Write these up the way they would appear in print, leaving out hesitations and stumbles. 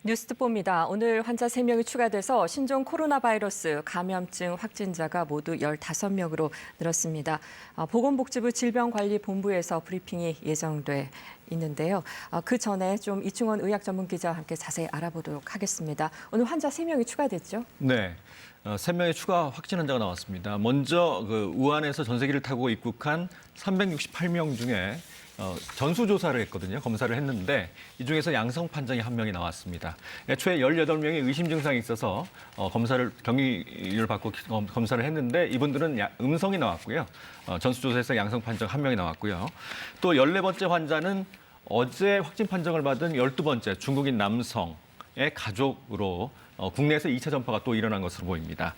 뉴스특보입니다. 오늘 환자 3명이 추가돼서 신종 코로나 바이러스 감염증 확진자가 모두 15명으로 늘었습니다. 보건복지부 질병관리본부에서 브리핑이 예정돼 있는데요. 그 전에 좀 이충원 의학전문기자와 함께 자세히 알아보도록 하겠습니다. 오늘 환자 3명이 추가됐죠? 네. 3명의 추가 확진 환자가 나왔습니다. 먼저 우한에서 전세기를 타고 입국한 368명 중에 전수조사를 했거든요. 검사를 했는데 이 중에서 양성 판정이 1명이 나왔습니다. 애초에 18명의 의심 증상이 있어서 격리를 받고 검사를 했는데 이분들은 음성이 나왔고요. 전수조사에서 양성 판정 1명이 나왔고요. 또 14번째 환자는 어제 확진 판정을 받은 12번째 중국인 남성의 가족으로 국내에서 2차 전파가 또 일어난 것으로 보입니다.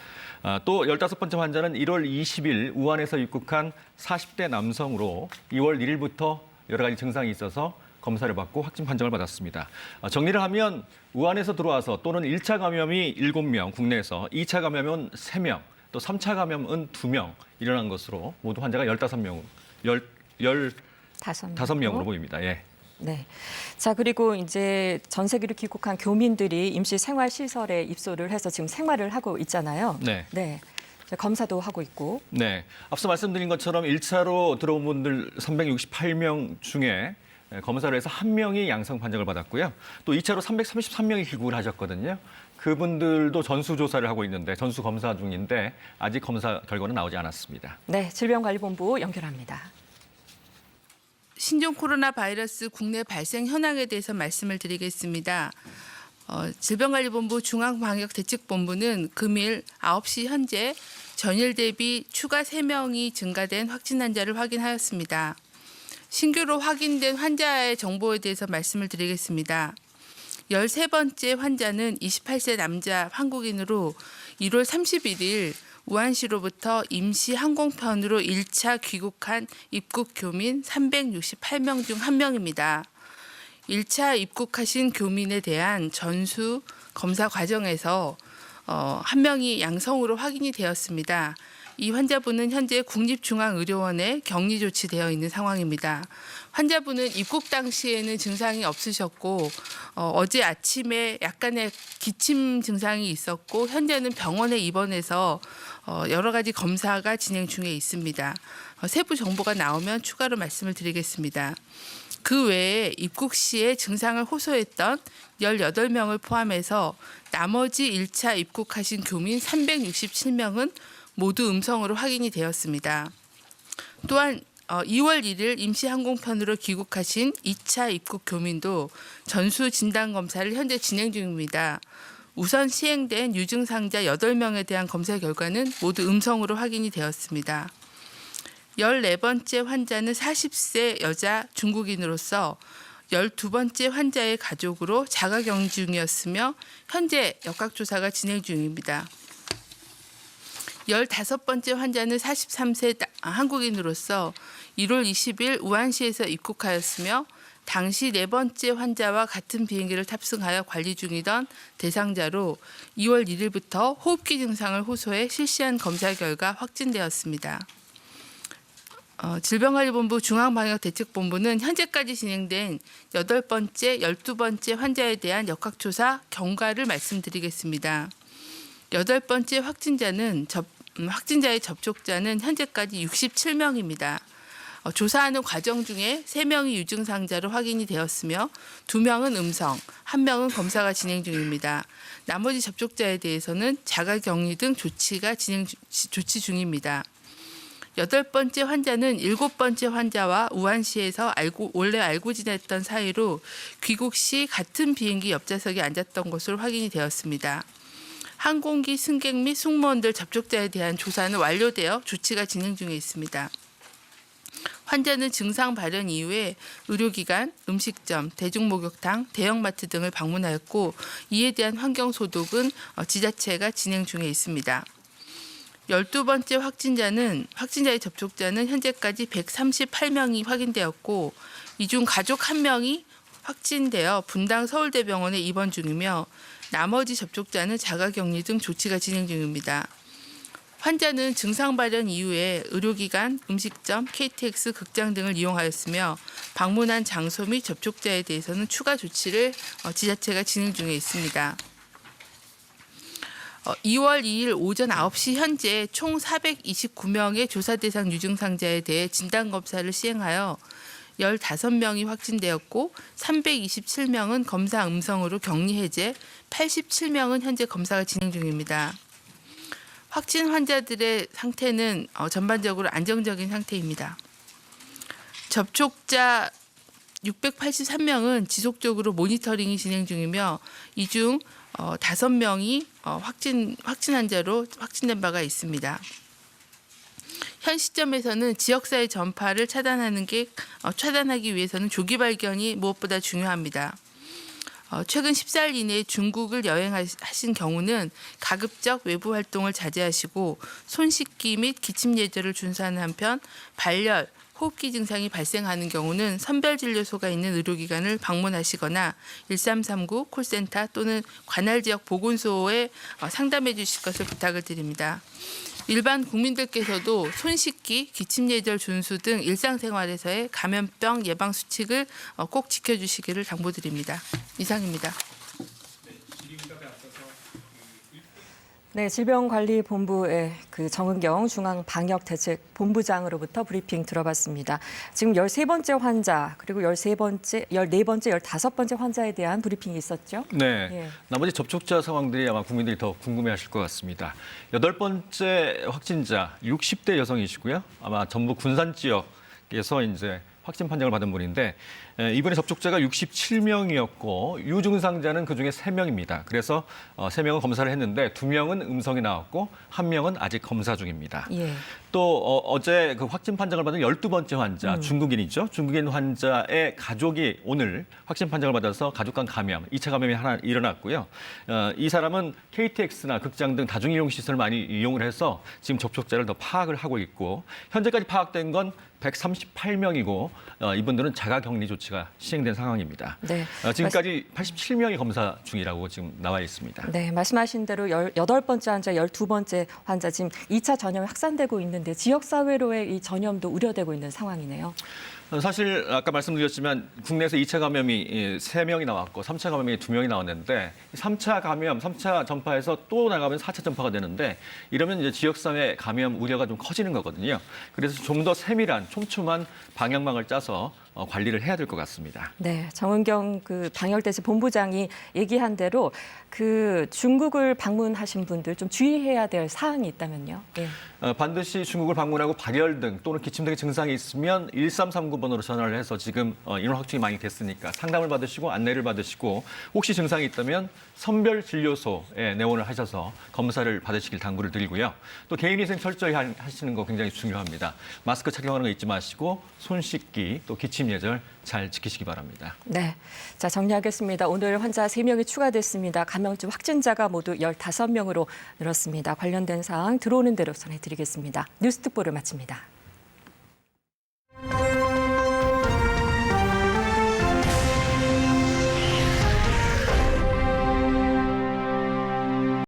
또 15번째 환자는 1월 20일 우한에서 입국한 40대 남성으로 2월 1일부터 여러 가지 증상이 있어서 검사를 받고 확진 판정을 받았습니다. 정리를 하면 우한에서 들어와서 또는 1차 감염이 7명, 국내에서 2차 감염은 3명, 또 3차 감염은 2명 일어난 것으로 모두 환자가 15명으로 보입니다. 예. 네. 자, 그리고 이제 전세기로 귀국한 교민들이 임시 생활시설에 입소를 해서 지금 생활을 하고 있잖아요. 네. 네. 검사도 하고 있고. 네. 앞서 말씀드린 것처럼 1차로 들어온 분들 368명 중에 검사를 해서 1명이 양성 판정을 받았고요. 또 2차로 333명이 귀국을 하셨거든요. 그분들도 전수조사를 하고 있는데 전수 검사 중인데 아직 검사 결과는 나오지 않았습니다. 네. 질병관리본부 연결합니다. 신종 코로나 바이러스 국내 발생 현황에 대해서 말씀을 드리겠습니다. 질병관리본부 중앙방역대책본부는 금일 9시 현재 전일 대비 추가 3명이 증가된 확진 환자를 확인하였습니다. 신규로 확인된 환자의 정보에 대해서 말씀을 드리겠습니다. 13번째 환자는 28세 남자 한국인으로 1월 31일 우한시로부터 임시 항공편으로 1차 귀국한 입국 교민 368명 중 1명입니다. 1차 입국하신 교민에 대한 전수 검사 과정에서 1명이 양성으로 확인이 되었습니다. 이 환자분은 현재 국립중앙의료원에 격리 조치되어 있는 상황입니다. 환자분은 입국 당시에는 증상이 없으셨고 어제 아침에 약간의 기침 증상이 있었고 현재는 병원에 입원해서 여러 가지 검사가 진행 중에 있습니다. 세부 정보가 나오면 추가로 말씀을 드리겠습니다. 그 외에 입국 시에 증상을 호소했던 18명을 포함해서 나머지 1차 입국하신 교민 367명은 모두 음성으로 확인이 되었습니다. 또한 2월 1일 임시항공편으로 귀국하신 2차 입국 교민도 전수 진단검사를 현재 진행 중입니다. 우선 시행된 유증상자 8명에 대한 검사 결과는 모두 음성으로 확인이 되었습니다. 14번째 환자는 40세 여자 중국인으로서 12번째 환자의 가족으로 자가격리 중이었으며 현재 역학조사가 진행 중입니다. 15번째 환자는 43세 한국인으로서 1월 20일 우한시에서 입국하였으며 당시 4번째 환자와 같은 비행기를 탑승하여 관리 중이던 대상자로 2월 1일부터 호흡기 증상을 호소해 실시한 검사 결과 확진되었습니다. 질병관리본부 중앙방역대책본부는 현재까지 진행된 8번째, 12번째 환자에 대한 역학조사 경과를 말씀드리겠습니다. 8번째 확진자의 접촉자는 현재까지 67명입니다. 조사하는 과정 중에 3명이 유증상자로 확인이 되었으며 2명은 음성, 1명은 검사가 진행 중입니다. 나머지 접촉자에 대해서는 자가격리 등 조치 중입니다. 8번째 환자는 7번째 환자와 우한시에서 원래 알고 지냈던 사이로 귀국 시 같은 비행기 옆좌석에 앉았던 것으로 확인이 되었습니다. 항공기 승객 및 승무원들 접촉자에 대한 조사는 완료되어 조치가 진행 중에 있습니다. 환자는 증상 발현 이후에 의료기관, 음식점, 대중목욕탕, 대형마트 등을 방문하였고 이에 대한 환경소독은 지자체가 진행 중에 있습니다. 12번째 확진자의 접촉자는 현재까지 138명이 확인되었고 이 중 가족 1명이 확진되어 분당 서울대병원에 입원 중이며 나머지 접촉자는 자가격리 등 조치가 진행 중입니다. 환자는 증상 발현 이후에 의료기관, 음식점, KTX, 극장 등을 이용하였으며 방문한 장소 및 접촉자에 대해서는 추가 조치를 지자체가 진행 중에 있습니다. 2월 2일 오전 9시 현재 총 429명의 조사 대상 유증상자에 대해 진단검사를 시행하여 15명이 확진되었고 327명은 검사 음성으로 격리 해제, 87명은 현재 검사가 진행 중입니다. 확진 환자들의 상태는 전반적으로 안정적인 상태입니다. 접촉자 683명은 지속적으로 모니터링이 진행 중이며 이 중 5명이 확진 환자로 확진된 바가 있습니다. 현 시점에서는 지역사회 전파를 차단하기 위해서는 조기 발견이 무엇보다 중요합니다. 최근 14일 이내에 중국을 여행하신 경우는 가급적 외부 활동을 자제하시고 손 씻기 및 기침 예절을 준수하는 한편 발열, 호흡기 증상이 발생하는 경우는 선별진료소가 있는 의료기관을 방문하시거나 1339 콜센터 또는 관할 지역 보건소에 상담해 주실 것을 부탁을 드립니다. 일반 국민들께서도 손 씻기, 기침 예절 준수 등 일상생활에서의 감염병 예방 수칙을 꼭 지켜주시기를 당부드립니다. 이상입니다. 네, 질병관리본부의 그 정은경 중앙방역대책본부장으로부터 브리핑 들어봤습니다. 지금 13번째 환자, 그리고 14번째, 15번째 환자에 대한 브리핑이 있었죠? 네. 예. 나머지 접촉자 상황들이 아마 국민들이 더 궁금해하실 것 같습니다. 8번째 확진자 60대 여성이시고요. 아마 전북 군산 지역에서 이제 확진 판정을 받은 분인데 이번에 접촉자가 67명이었고 유증상자는 그중에 3명입니다. 그래서 3명은 검사를 했는데 2명은 음성이 나왔고 1명은 아직 검사 중입니다. 예. 또 어제 그 확진 판정을 받은 12번째 환자 중국인이죠. 중국인 환자의 가족이 오늘 확진 판정을 받아서 가족 간 감염, 2차 감염이 하나 일어났고요. 이 사람은 KTX나 극장 등 다중이용 시설을 많이 이용을 해서 지금 접촉자를 더 파악을 하고 있고 현재까지 파악된 건 138명이고 이분들은 자가격리 조치가 시행된 상황입니다. 네. 지금까지 87명이 검사 중이라고 지금 나와 있습니다. 네, 말씀하신 대로 8번째 환자, 12번째 환자 지금 2차 전염이 확산되고 있는데 지역사회로의 이 전염도 우려되고 있는 상황이네요. 사실 아까 말씀드렸지만 국내에서 2차 감염이 3명이 나왔고 3차 감염이 2명이 나왔는데 3차 감염, 3차 전파에서 또 나가면 4차 전파가 되는데 이러면 이제 지역사회 감염 우려가 좀 커지는 거거든요. 그래서 좀 더 세밀한 촘촘한 방역망을 짜서 관리를 해야 될 것 같습니다. 네, 정은경 그 방역대책본부장이 얘기한 대로 그 중국을 방문하신 분들 좀 주의해야 될 사항이 있다면요. 예. 반드시 중국을 방문하고 발열 등 또는 기침 등의 증상이 있으면 1339번으로 전화를 해서 지금 인원 확충이 많이 됐으니까 상담을 받으시고 안내를 받으시고 혹시 증상이 있다면 선별진료소에 내원을 하셔서 검사를 받으시길 당부를 드리고요. 또 개인위생 철저히 하시는 거 굉장히 중요합니다. 마스크 착용하는 거 잊지 마시고 손 씻기 또 기침 예절 잘 지키시기 바랍니다. 네, 자 정리하겠습니다. 오늘 환자 3명이 추가됐습니다. 감염증 확진자가 모두 15명으로 늘었습니다. 관련된 사항 들어오는 대로 전해드리겠습니다. 뉴스특보를 마칩니다.